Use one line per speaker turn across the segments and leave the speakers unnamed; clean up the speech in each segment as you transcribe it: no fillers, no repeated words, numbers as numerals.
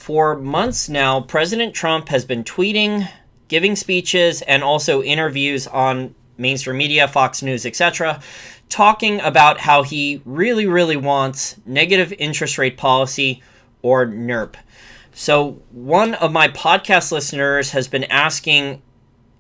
For months now, President Trump has been tweeting, giving speeches, and also interviews on mainstream media, Fox News, etc., talking about how he really, really wants negative interest rate policy, or NIRP. So one of my podcast listeners has been asking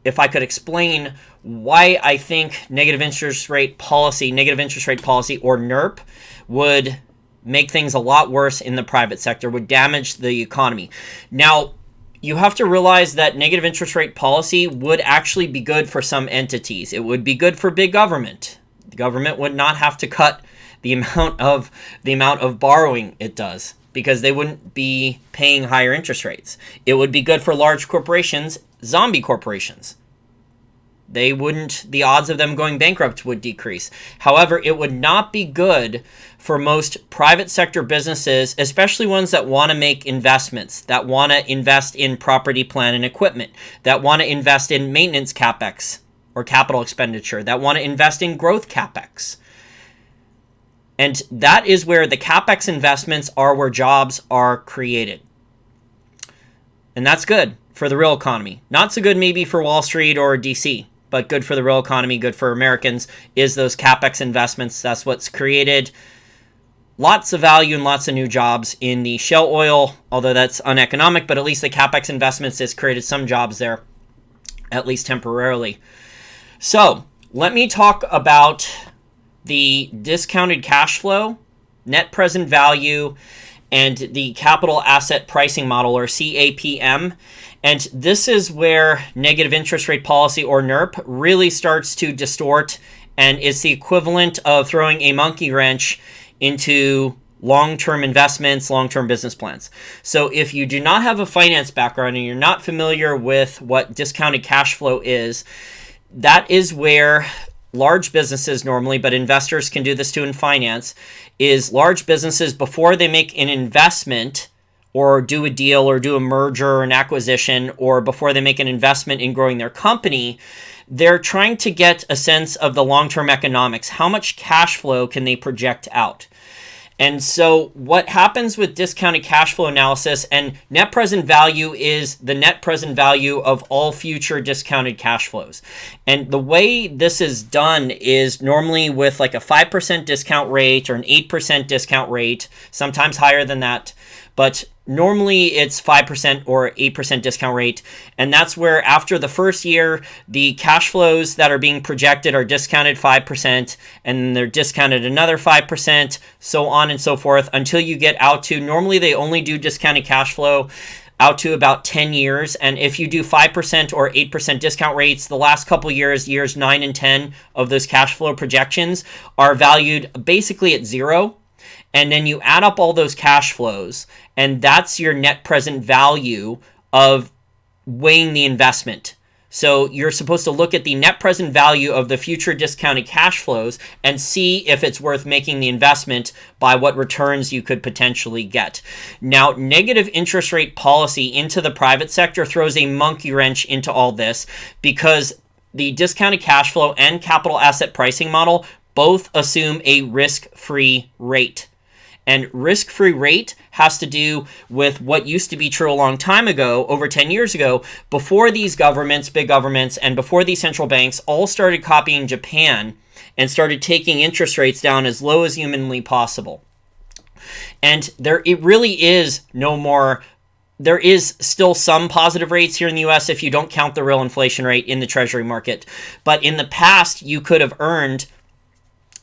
if I could explain why I think negative interest rate policy, or NIRP, would make things a lot worse in the private sector, would damage the economy. Now, you have to realize that negative interest rate policy would actually be good for some entities. It would be good for big government. The government would not have to cut the amount of borrowing it does, because they wouldn't be paying higher interest rates. It would be good for large corporations, zombie corporations. The odds of them going bankrupt would decrease. However, it would not be good for most private sector businesses, especially ones that want to make investments, that want to invest in property, plant, and equipment, that want to invest in maintenance CapEx or capital expenditure, that want to invest in growth CapEx. And that is where the CapEx investments are, where jobs are created. And that's good for the real economy. Not so good maybe for Wall Street or DC, but good for the real economy, good for Americans, is those CapEx investments. That's what's created lots of value and lots of new jobs in the shale oil, although that's uneconomic, but at least the CapEx investments has created some jobs there, at least temporarily. So let me talk about the discounted cash flow, net present value, and the capital asset pricing model, or CAPM. And this is where negative interest rate policy, or NIRP, really starts to distort, and is the equivalent of throwing a monkey wrench into long-term investments, long-term business plans. So if you do not have a finance background and you're not familiar with what discounted cash flow is, that is where large businesses normally, but investors can do this too in finance, is large businesses, before they make an investment or do a deal or do a merger or an acquisition, or before they make an investment in growing their company, they're trying to get a sense of the long-term economics. How much cash flow can they project out? And so what happens with discounted cash flow analysis, and net present value is the net present value of all future discounted cash flows. And the way this is done is normally with like a 5% discount rate or an 8% discount rate, sometimes higher than that. But normally it's 5% or 8% discount rate. And that's where after the first year, the cash flows that are being projected are discounted 5%, and then they're discounted another 5%, so on and so forth, until you get out to, normally they only do discounted cash flow out to about 10 years. And if you do 5% or 8% discount rates, the last couple years 9 and 10 of those cash flow projections are valued basically at zero. And then you add up all those cash flows, and that's your net present value of weighing the investment. So you're supposed to look at the net present value of the future discounted cash flows and see if it's worth making the investment by what returns you could potentially get. Now, negative interest rate policy into the private sector throws a monkey wrench into all this, because the discounted cash flow and capital asset pricing model both assume a risk-free rate. And risk-free rate has to do with what used to be true a long time ago, over 10 years ago, before these governments, big governments, and before these central banks all started copying Japan and started taking interest rates down as low as humanly possible. And it really is no more. There is still some positive rates here in the US if you don't count the real inflation rate in the treasury market. But in the past, you could have earned,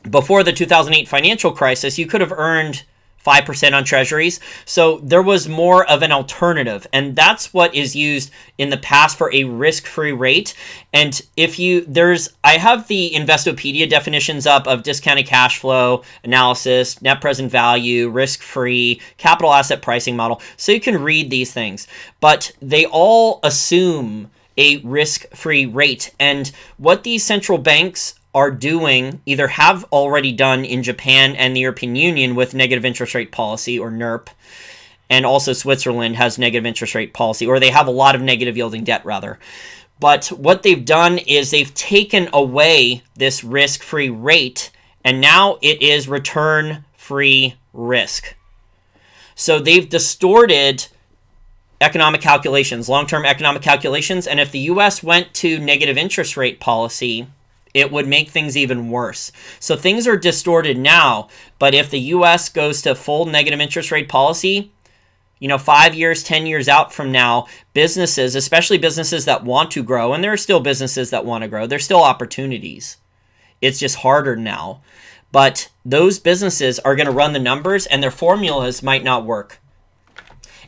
before the 2008 financial crisis, you could have earned 5% on treasuries. So there was more of an alternative. And that's what is used in the past for a risk-free rate. And I have the Investopedia definitions up of discounted cash flow analysis, net present value, risk-free, capital asset pricing model. So you can read these things. But they all assume a risk-free rate. And what these central banks are doing, either have already done in Japan and the European Union with negative interest rate policy, or NIRP, and also Switzerland has negative interest rate policy, or they have a lot of negative yielding debt rather. But what they've done is they've taken away this risk-free rate, and now it is return-free risk. So they've distorted economic calculations, long-term economic calculations. And if the US went to negative interest rate policy, it would make things even worse. So things are distorted now, but if the US goes to full negative interest rate policy, 5 years, 10 years out from now, businesses, especially businesses that want to grow, and there are still businesses that want to grow, there's still opportunities. It's just harder now. But those businesses are going to run the numbers and their formulas might not work.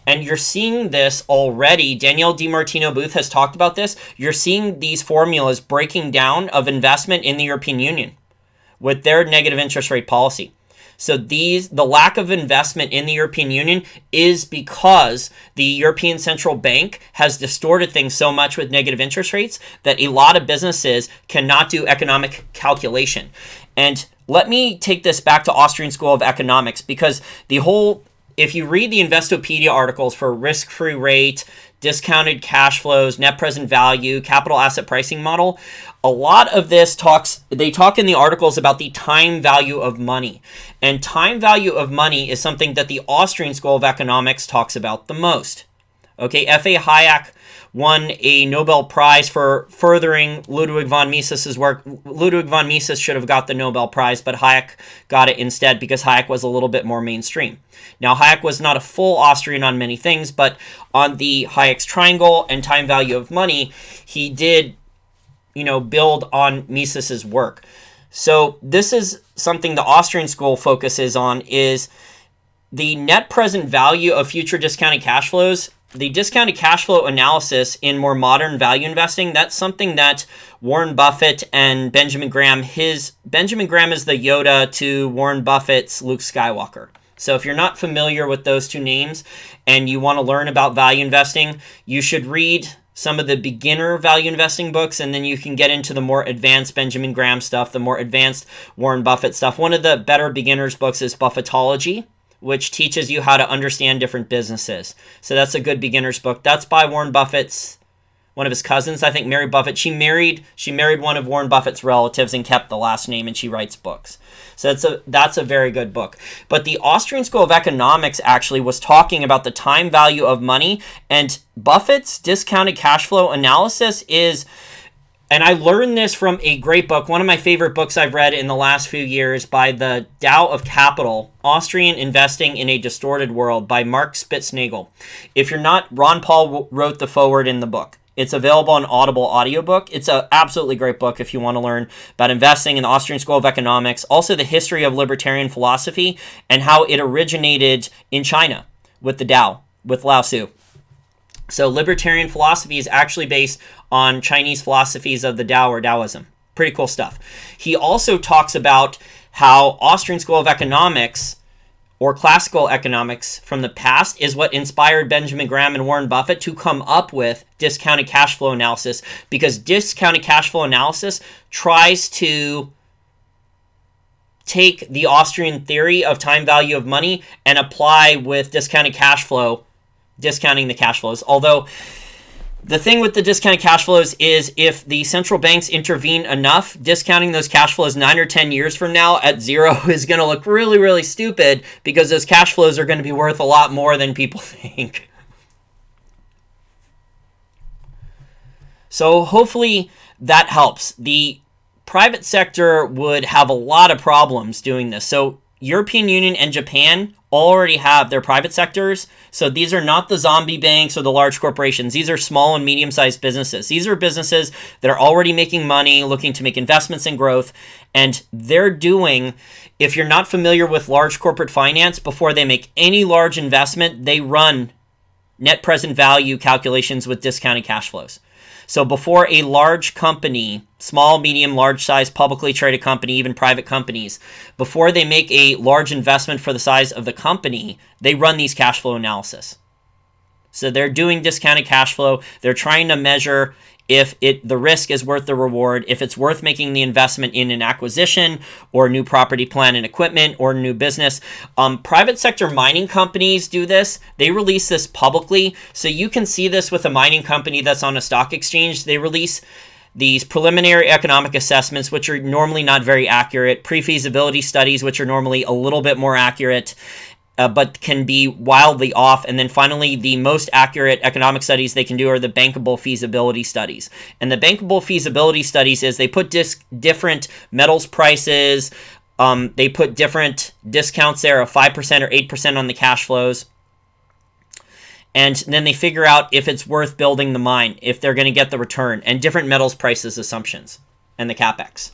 And you're seeing this already. Danielle DiMartino Booth has talked about this. You're seeing these formulas breaking down of investment in the European Union with their negative interest rate policy. So the lack of investment in the European Union is because the European Central Bank has distorted things so much with negative interest rates that a lot of businesses cannot do economic calculation. And let me take this back to Austrian School of Economics, because if you read the Investopedia articles for risk-free rate, discounted cash flows, net present value, capital asset pricing model, a lot of this they talk in the articles about the time value of money. And time value of money is something that the Austrian School of Economics talks about the most. Okay, F.A. Hayek won a Nobel Prize for furthering Ludwig von Mises's work. Ludwig von Mises should have got the Nobel Prize, but Hayek got it instead because Hayek was a little bit more mainstream. Now, Hayek was not a full Austrian on many things, but on the Hayek's triangle and time value of money, he did, build on Mises's work. So this is something the Austrian school focuses on, is the net present value of future discounted cash flows. The discounted cash flow analysis in more modern value investing, that's something that Warren Buffett and Benjamin Graham is the Yoda to Warren Buffett's Luke Skywalker. So if you're not familiar with those two names and you want to learn about value investing, you should read some of the beginner value investing books, and then you can get into the more advanced Benjamin Graham stuff, the more advanced Warren Buffett stuff. One of the better beginners books is Buffettology, which teaches you how to understand different businesses. So that's a good beginner's book. That's by Warren Buffett's, one of his cousins, I think, Mary Buffett. She married one of Warren Buffett's relatives and kept the last name, and she writes books. So that's a very good book. But the Austrian School of Economics actually was talking about the time value of money, and Buffett's discounted cash flow analysis is, and I learned this from a great book, one of my favorite books I've read in the last few years, by the Tao of Capital, Austrian Investing in a Distorted World, by Mark Spitznagel. If you're not, Ron Paul wrote the foreword in the book. It's available on Audible audiobook. It's an absolutely great book if you want to learn about investing in the Austrian School of Economics, also the history of libertarian philosophy and how it originated in China with the Tao, with Lao Tzu. So libertarian philosophy is actually based on Chinese philosophies of the Tao or Taoism. Pretty cool stuff. He also talks about how Austrian School of Economics, or classical economics from the past, is what inspired Benjamin Graham and Warren Buffett to come up with discounted cash flow analysis, because discounted cash flow analysis tries to take the Austrian theory of time value of money and apply with discounted cash flow, discounting the cash flows. Although the thing with the discounted cash flows is if the central banks intervene enough, discounting those cash flows 9 or 10 years from now at zero is going to look really, really stupid, because those cash flows are going to be worth a lot more than people think. So hopefully that helps. The private sector would have a lot of problems doing this. So European Union and Japan already have their private sectors. So these are not the zombie banks or the large corporations. These are small and medium-sized businesses. These are businesses that are already making money, looking to make investments and growth. And they're doing, if you're not familiar with large corporate finance, before they make any large investment, they run net present value calculations with discounted cash flows. So before a large company, small, medium, large size, publicly traded company, even private companies, before they make a large investment for the size of the company, they run these cash flow analysis. So they're doing discounted cash flow. They're trying to measure if the risk is worth the reward, if it's worth making the investment in an acquisition or new property, plant, and equipment or new business. Private sector mining companies do this. They release this publicly. So you can see this with a mining company that's on a stock exchange. They release these preliminary economic assessments, which are normally not very accurate, pre-feasibility studies, which are normally a little bit more accurate. but can be wildly off. And then finally, the most accurate economic studies they can do are the bankable feasibility studies. And the bankable feasibility studies is they put different metals prices, they put different discounts there of 5% or 8% on the cash flows. And then they figure out if it's worth building the mine, if they're going to get the return, and different metals prices assumptions, and the CAPEX.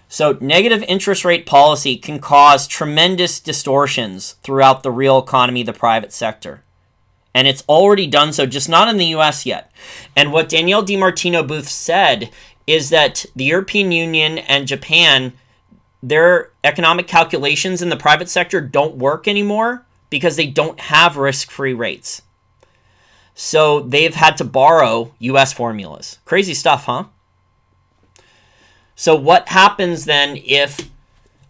So negative interest rate policy can cause tremendous distortions throughout the real economy, the private sector. And it's already done so, just not in the US yet. And what Danielle DiMartino Booth said is that the European Union and Japan, their economic calculations in the private sector don't work anymore because they don't have risk-free rates. So they've had to borrow US formulas. Crazy stuff, huh? So what happens then if,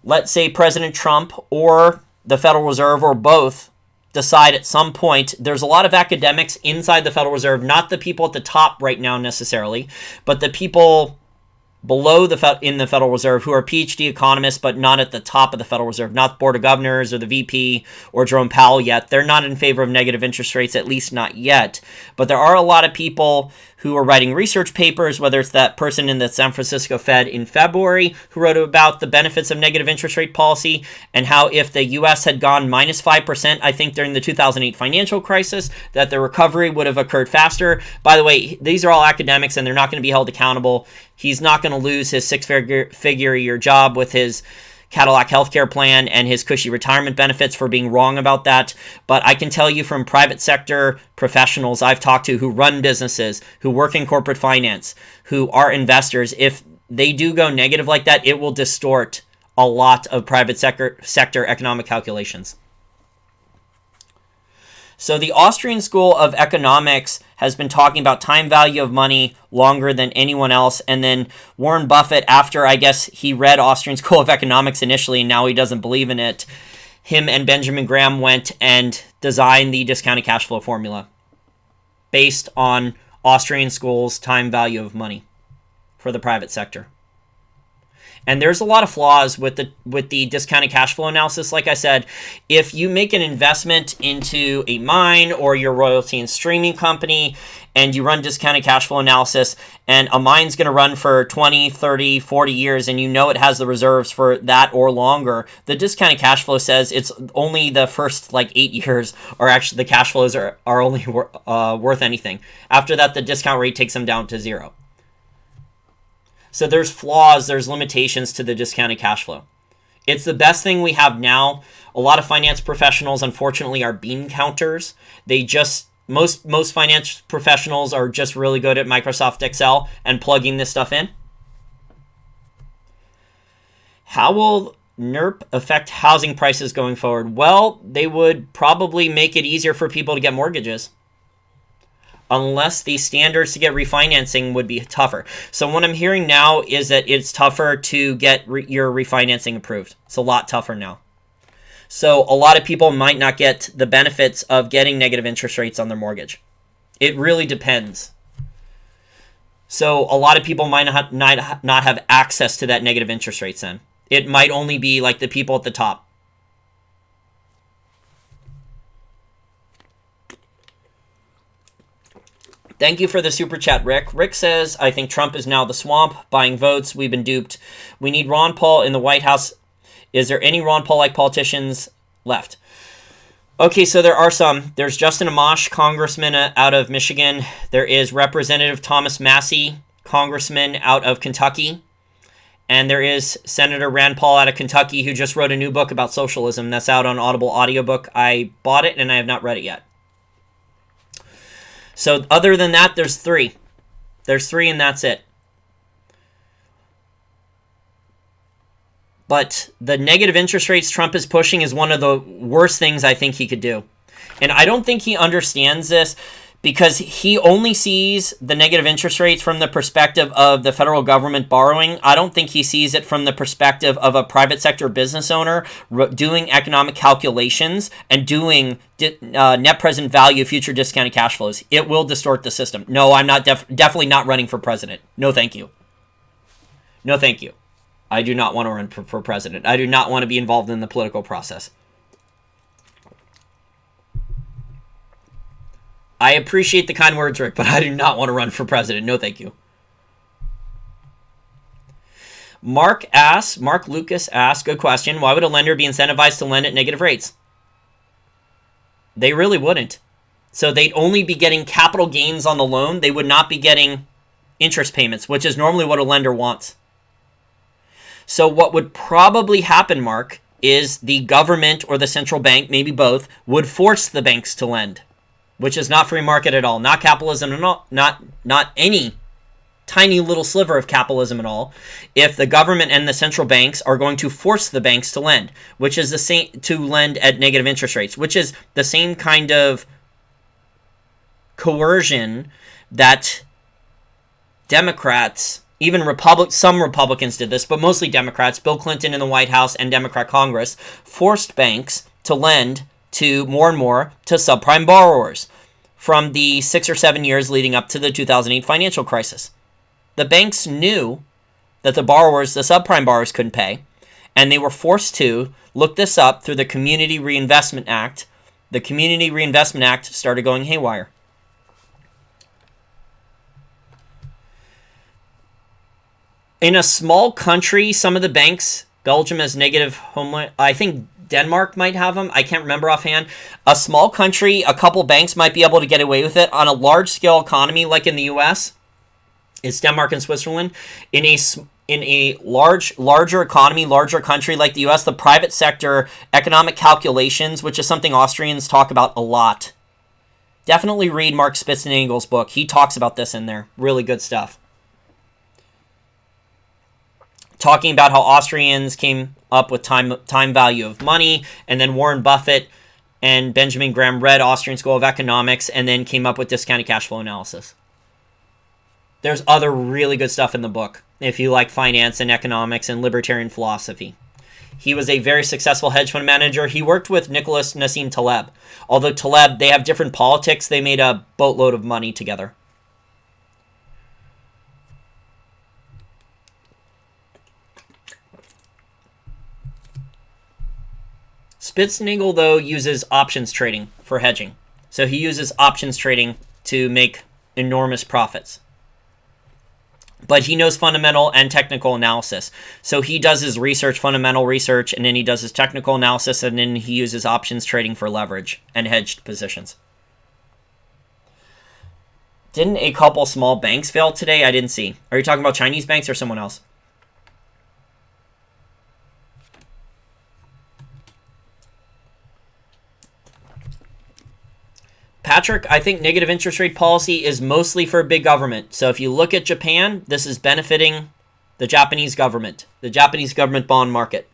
let's say, President Trump or the Federal Reserve or both decide at some point, there's a lot of academics inside the Federal Reserve, not the people at the top right now necessarily, but the people below in the Federal Reserve who are PhD economists, but not at the top of the Federal Reserve, not the Board of Governors or the VP or Jerome Powell yet. They're not in favor of negative interest rates, at least not yet. But there are a lot of people who are writing research papers, whether it's that person in the San Francisco Fed in February who wrote about the benefits of negative interest rate policy and how if the U.S. had gone minus 5%, I think during the 2008 financial crisis, that the recovery would have occurred faster. By the way, these are all academics and they're not going to be held accountable. He's not going to lose his six-figure a year job with his Cadillac healthcare plan and his cushy retirement benefits for being wrong about that. But I can tell you from private sector professionals I've talked to who run businesses, who work in corporate finance, who are investors, if they do go negative like that, it will distort a lot of private sector economic calculations. So the Austrian School of Economics has been talking about time value of money longer than anyone else. And then Warren Buffett, after I guess he read Austrian School of Economics initially and now he doesn't believe in it, him and Benjamin Graham went and designed the discounted cash flow formula based on Austrian School's time value of money for the private sector. And there's a lot of flaws with the discounted cash flow analysis. Like I said, if you make an investment into a mine or your royalty and streaming company and you run discounted cash flow analysis and a mine's going to run for 20, 30, 40 years and you know it has the reserves for that or longer, the discounted cash flow says it's only the first 8 years or actually the cash flows are only worth anything. After that, the discount rate takes them down to zero. So there's flaws, there's limitations to the discounted cash flow. It's the best thing we have now. A lot of finance professionals, unfortunately, are bean counters. Most finance professionals are just really good at Microsoft Excel and plugging this stuff in. How will NIRP affect housing prices going forward? Well, they would probably make it easier for people to get mortgages, unless the standards to get refinancing would be tougher. So what I'm hearing now is that it's tougher to get your refinancing approved. It's a lot tougher now. So a lot of people might not get the benefits of getting negative interest rates on their mortgage. It really depends. So a lot of people might not have access to that negative interest rates then. It might only be like the people at the top. Thank you for the super chat, Rick. Rick says, I think Trump is now the swamp, buying votes. We've been duped. We need Ron Paul in the White House. Is there any Ron Paul-like politicians left? Okay, so there are some. There's Justin Amash, congressman out of Michigan. There is Representative Thomas Massie, congressman out of Kentucky. And there is Senator Rand Paul out of Kentucky, who just wrote a new book about socialism that's out on Audible audiobook. I bought it and I have not read it yet. So other than that, there's three. There's three and that's it. But the negative interest rates Trump is pushing is one of the worst things I think he could do. And I don't think he understands this because he only sees the negative interest rates from the perspective of the federal government borrowing. I don't think he sees it from the perspective of a private sector business owner doing economic calculations and doing net present value future discounted cash flows. It will distort the system. No, I'm not definitely not running for president. No, thank you. No, thank you. I do not want to run for president. I do not want to be involved in the political process. I appreciate the kind words, Rick, but I do not want to run for president. No, thank you. Mark Lucas asks, good question. Why would a lender be incentivized to lend at negative rates? They really wouldn't. So they'd only be getting capital gains on the loan. They would not be getting interest payments, which is normally what a lender wants. So what would probably happen, Mark, is the government or the central bank, maybe both, would force the banks to lend, which is not free market at all, not capitalism at all, not any tiny little sliver of capitalism at all. If the government and the central banks are going to force the banks to lend, which is the same, to lend at negative interest rates, which is the same kind of coercion that Democrats, even some Republicans did this, but mostly Democrats, Bill Clinton in the White House and Democrat Congress, forced banks to lend to more and more to subprime borrowers from the 6 or 7 years leading up to the 2008 financial crisis. The banks knew that the subprime borrowers couldn't pay, and they were forced to look this up through the Community Reinvestment Act. The Community Reinvestment Act started going haywire. In a small country, some of the banks, Belgium has negative homeland, I think Denmark might have them. I can't remember offhand. A small country, a couple banks might be able to get away with it. On a large-scale economy like in the U.S., it's Denmark and Switzerland. In a larger economy, larger country like the U.S., the private sector economic calculations, which is something Austrians talk about a lot. Definitely read Mark Spitznagel's book. He talks about this in there. Really good stuff. Talking about how Austrians came up with time value of money, and then Warren Buffett and Benjamin Graham read Austrian School of Economics and then came up with discounted cash flow analysis. There's other really good stuff in the book if you like finance and economics and libertarian philosophy. He was a very successful hedge fund manager. He worked with Nicholas Nassim Taleb. Although Taleb, they have different politics, they made a boatload of money together. Spitznagel, though, uses options trading for hedging. So he uses options trading to make enormous profits. But he knows fundamental and technical analysis. So he does his research, fundamental research, and then he does his technical analysis, and then he uses options trading for leverage and hedged positions. Didn't a couple small banks fail today? I didn't see. Are you talking about Chinese banks or someone else? Patrick, I think negative interest rate policy is mostly for big government. So if you look at Japan, this is benefiting the Japanese government bond market.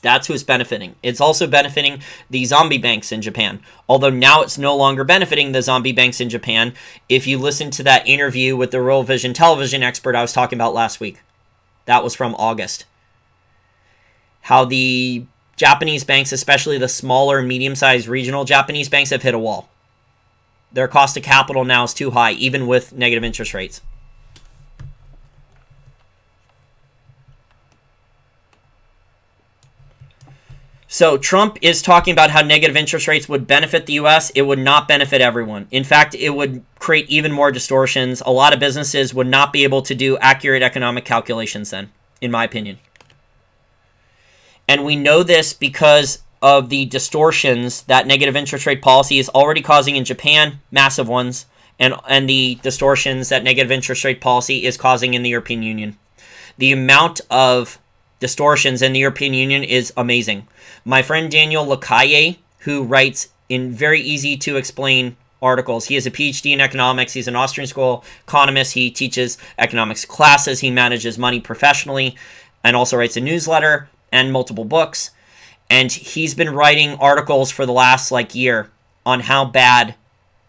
That's who it's benefiting. It's also benefiting the zombie banks in Japan. Although now it's no longer benefiting the zombie banks in Japan. If you listen to that interview with the Real Vision television expert I was talking about last week, that was from August. How the Japanese banks, especially the smaller and medium-sized regional Japanese banks, have hit a wall. Their cost of capital now is too high, even with negative interest rates. So Trump is talking about how negative interest rates would benefit the U.S. It would not benefit everyone. In fact, it would create even more distortions. A lot of businesses would not be able to do accurate economic calculations then, in my opinion. And we know this because of the distortions that negative interest rate policy is already causing in Japan, massive ones, and the distortions that negative interest rate policy is causing in the European Union. The amount of distortions in the European Union is amazing. My friend Daniel Lacaille, who writes in very easy to explain articles, he has a PhD in economics, he's an Austrian school economist, he teaches economics classes, he manages money professionally, and also writes a newsletter and multiple books. And he's been writing articles for the last year on how bad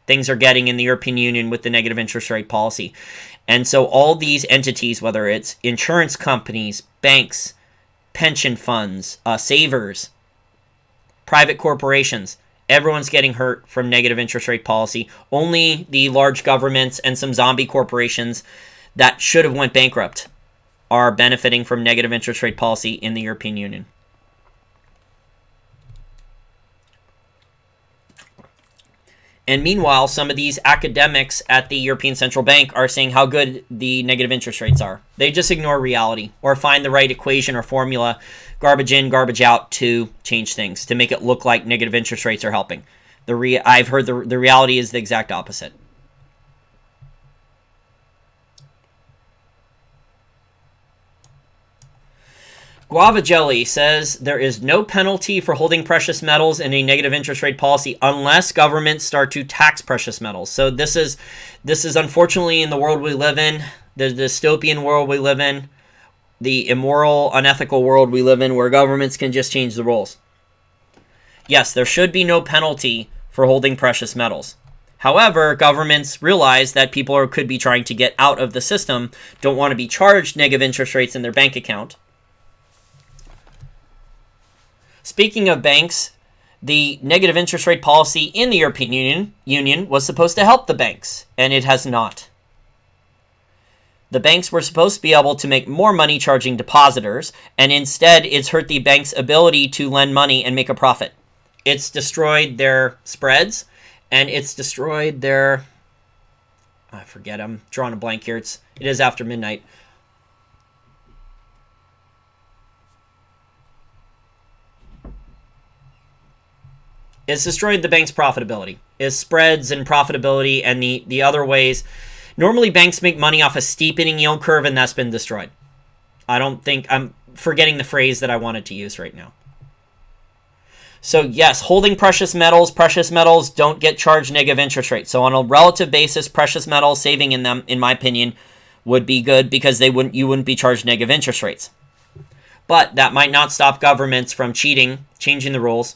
things are getting in the European Union with the negative interest rate policy. And so all these entities, whether it's insurance companies, banks, pension funds, savers, private corporations, everyone's getting hurt from negative interest rate policy. Only the large governments and some zombie corporations that should have went bankrupt are benefiting from negative interest rate policy in the European Union. And meanwhile, some of these academics at the European Central Bank are saying how good the negative interest rates are. They just ignore reality or find the right equation or formula, garbage in, garbage out, to change things, to make it look like negative interest rates are helping. I've heard the reality is the exact opposite. Guava Jelly says there is no penalty for holding precious metals in a negative interest rate policy unless governments start to tax precious metals. So this is unfortunately in the world we live in, the dystopian world we live in, the immoral, unethical world we live in, where governments can just change the rules. Yes, there should be no penalty for holding precious metals. However, governments realize that people could be trying to get out of the system, don't want to be charged negative interest rates in their bank account. Speaking of banks, the negative interest rate policy in the European Union was supposed to help the banks, and it has not. The banks were supposed to be able to make more money charging depositors, and instead it's hurt the bank's ability to lend money and make a profit. It's destroyed their spreads, and it's destroyed their... I forget, I'm drawing a blank here. It is after midnight. It's destroyed the bank's profitability. It's spreads and profitability and the other ways. Normally, banks make money off a steepening yield curve, and that's been destroyed. I'm forgetting the phrase that I wanted to use right now. So yes, holding precious metals don't get charged negative interest rates. So on a relative basis, precious metals, saving in them, in my opinion, would be good because you wouldn't be charged negative interest rates. But that might not stop governments from cheating, changing the rules,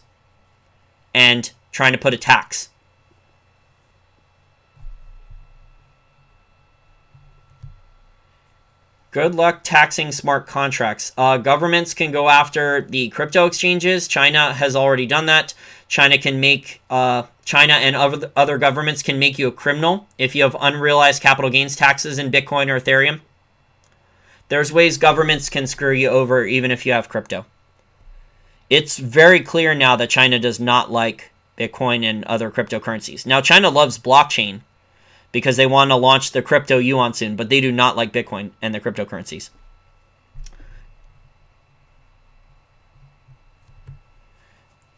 and trying to put a tax. Good luck taxing smart contracts. Governments can go after the crypto exchanges. China has already done that. China and other governments can make you a criminal if you have unrealized capital gains taxes in Bitcoin or Ethereum. There's ways governments can screw you over even if you have crypto. It's very clear now that China does not like Bitcoin and other cryptocurrencies. Now, China loves blockchain because they want to launch the crypto yuan soon, but they do not like Bitcoin and the cryptocurrencies.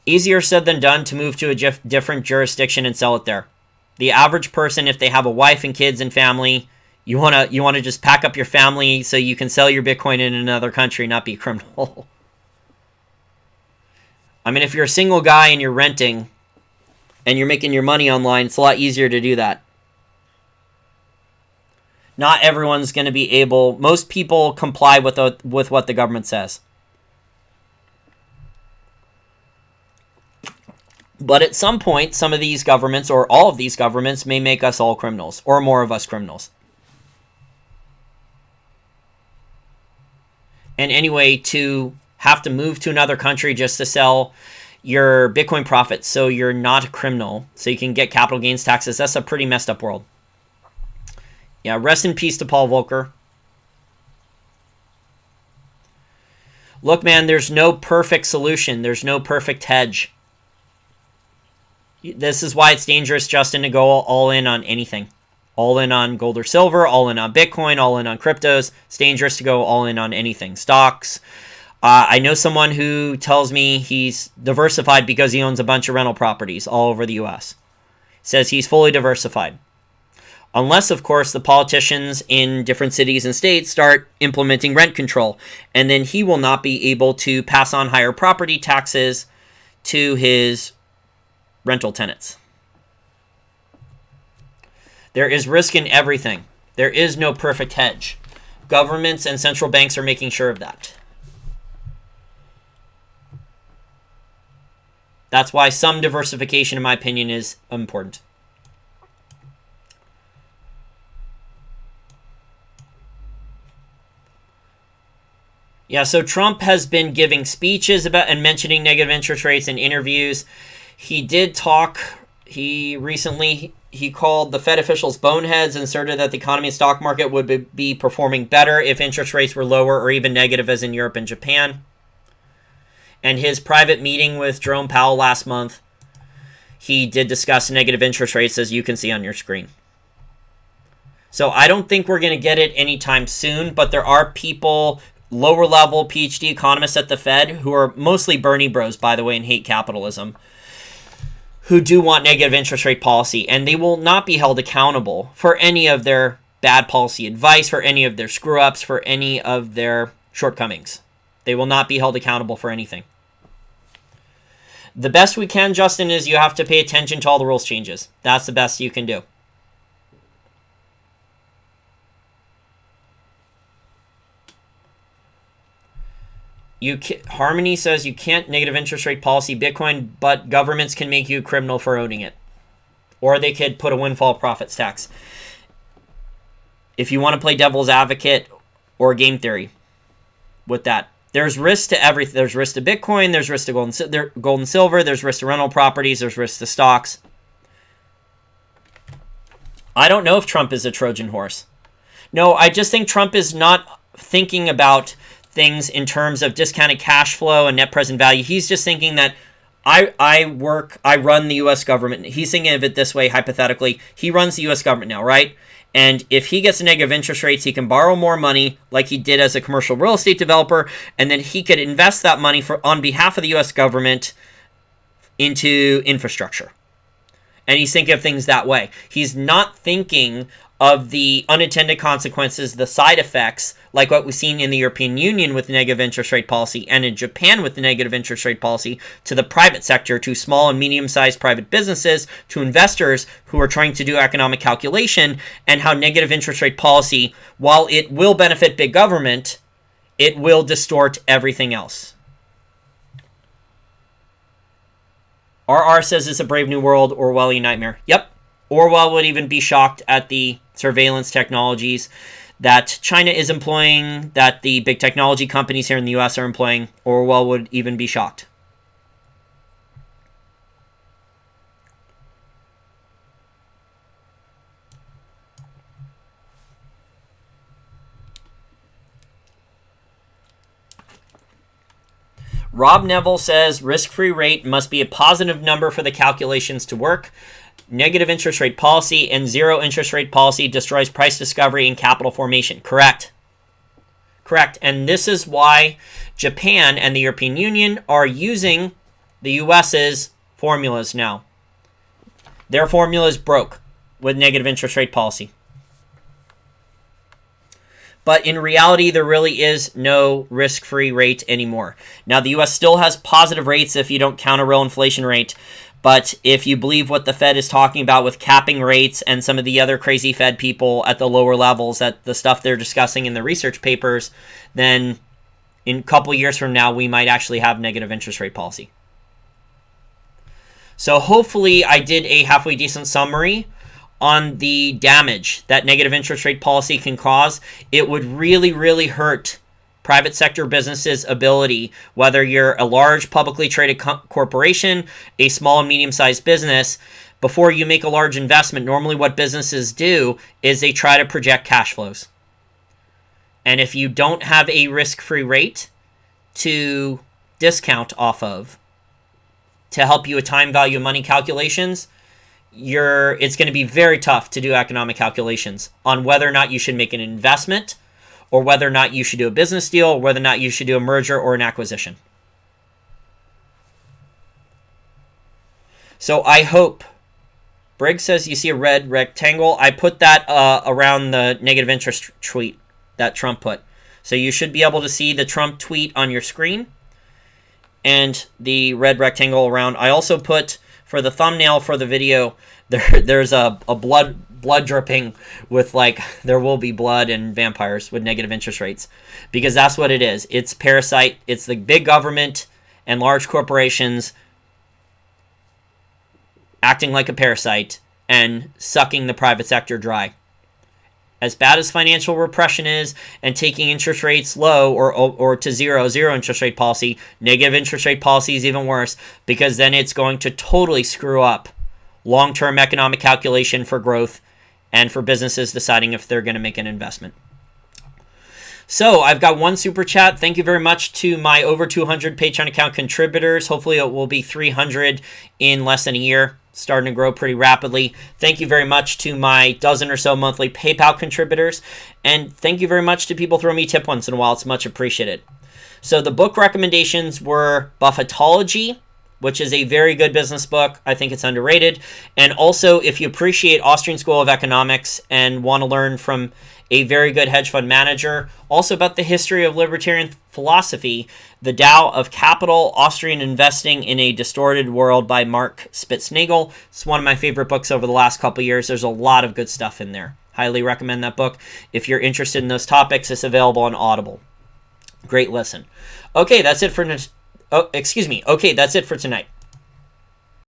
Easier said than done to move to a different jurisdiction and sell it there. The average person, if they have a wife and kids and family, you want to just pack up your family so you can sell your Bitcoin in another country, not be a criminal. I mean, if you're a single guy and you're renting and you're making your money online, it's a lot easier to do that. Not everyone's going to be able... Most people comply with what the government says. But at some point, some of these governments, or all of these governments, may make us all criminals, or more of us criminals. And anyway, to have to move to another country just to sell your Bitcoin profits so you're not a criminal, so you can get capital gains taxes, that's a pretty messed up world. Yeah, rest in peace to Paul Volcker. Look, man, there's no perfect solution. There's no perfect hedge. This is why it's dangerous, Justin, to go all in on anything. All in on gold or silver, all in on Bitcoin, all in on cryptos. It's dangerous to go all in on anything. Stocks. I know someone who tells me he's diversified because he owns a bunch of rental properties all over the U.S. Says he's fully diversified. Unless, of course, the politicians in different cities and states start implementing rent control. And then he will not be able to pass on higher property taxes to his rental tenants. There is risk in everything. There is no perfect hedge. Governments and central banks are making sure of that. That's why some diversification, in my opinion, is important. Yeah, so Trump has been giving speeches about and mentioning negative interest rates in interviews. He did talk, he recently he called the Fed officials boneheads and asserted that the economy and stock market would be performing better if interest rates were lower or even negative, as in Europe and Japan. And his private meeting with Jerome Powell last month, he did discuss negative interest rates, as you can see on your screen. So I don't think we're going to get it anytime soon, but there are people, lower level PhD economists at the Fed, who are mostly Bernie bros, by the way, and hate capitalism, who do want negative interest rate policy, and they will not be held accountable for any of their bad policy advice, for any of their screw-ups, for any of their shortcomings. They will not be held accountable for anything. The best we can, Justin, is you have to pay attention to all the rules changes. That's the best you can do. Harmony says you can't negative interest rate policy Bitcoin, but governments can make you a criminal for owning it. Or they could put a windfall profits tax. If you want to play devil's advocate or game theory with that. There's risk to everything. There's risk to Bitcoin, there's risk to gold and silver, there's risk to rental properties, there's risk to stocks. I don't know if Trump is a Trojan horse. No, I just think Trump is not thinking about things in terms of discounted cash flow and net present value. He's just thinking that I run the U.S. government. He's thinking of it this way, hypothetically. He runs the U.S. government now, right? And if he gets negative interest rates, he can borrow more money like he did as a commercial real estate developer, and then he could invest that money on behalf of the U.S. government into infrastructure. And he's thinking of things that way. He's not thinking of the unintended consequences, the side effects, like what we've seen in the European Union with negative interest rate policy and in Japan with the negative interest rate policy, to the private sector, to small and medium-sized private businesses, to investors who are trying to do economic calculation, and how negative interest rate policy, while it will benefit big government, it will distort everything else. RR says it's a brave new world, Orwellian nightmare. Yep. Orwell would even be shocked at the surveillance technologies that China is employing, that the big technology companies here in the US are employing. Orwell would even be shocked. Rob Neville says risk-free rate must be a positive number for the calculations to work. Negative interest rate policy and zero interest rate policy destroys price discovery and capital formation. Correct. Correct. And this is why Japan and the European Union are using the US's formulas now. Their formulas broke with negative interest rate policy. But in reality, there really is no risk-free rate anymore. Now, the US still has positive rates if you don't count a real inflation rate. But if you believe what the Fed is talking about with capping rates and some of the other crazy Fed people at the lower levels, that the stuff they're discussing in the research papers, then in a couple years from now, we might actually have negative interest rate policy. So hopefully I did a halfway decent summary on the damage that negative interest rate policy can cause. It would really, really hurt private sector businesses' ability, whether you're a large publicly traded corporation, a small and medium-sized business. Before you make a large investment, normally what businesses do is they try to project cash flows. And if you don't have a risk-free rate to discount off of to help you with time value of money calculations, it's going to be very tough to do economic calculations on whether or not you should make an investment, or whether or not you should do a business deal, or whether or not you should do a merger or an acquisition. So I hope, Briggs says you see a red rectangle. I put that around the negative interest tweet that Trump put. So you should be able to see the Trump tweet on your screen and the red rectangle around. I also put, for the thumbnail for the video, there's a blood dripping with, like, there will be blood and vampires with negative interest rates, because that's what it is. It's parasite. It's the big government and large corporations acting like a parasite and sucking the private sector dry. As bad as financial repression is, and taking interest rates low or to zero interest rate policy, negative interest rate policy is even worse, because then it's going to totally screw up long-term economic calculation for growth and for businesses deciding if they're going to make an investment. So I've got one super chat. Thank you very much to my over 200 Patreon account contributors. Hopefully it will be 300 in less than a year. Starting to grow pretty rapidly. Thank you very much to my dozen or so monthly PayPal contributors. And thank you very much to people throwing me a tip once in a while. It's much appreciated. So the book recommendations were Buffettology, which is a very good business book. I think it's underrated. And also, if you appreciate Austrian School of Economics and want to learn from a very good hedge fund manager, also about the history of libertarian philosophy, The Tao of Capital, Austrian Investing in a Distorted World by Mark Spitznagel. It's one of my favorite books over the last couple of years. There's a lot of good stuff in there. Highly recommend that book. If you're interested in those topics, it's available on Audible. Great listen. Okay, that's it for Okay, that's it for tonight.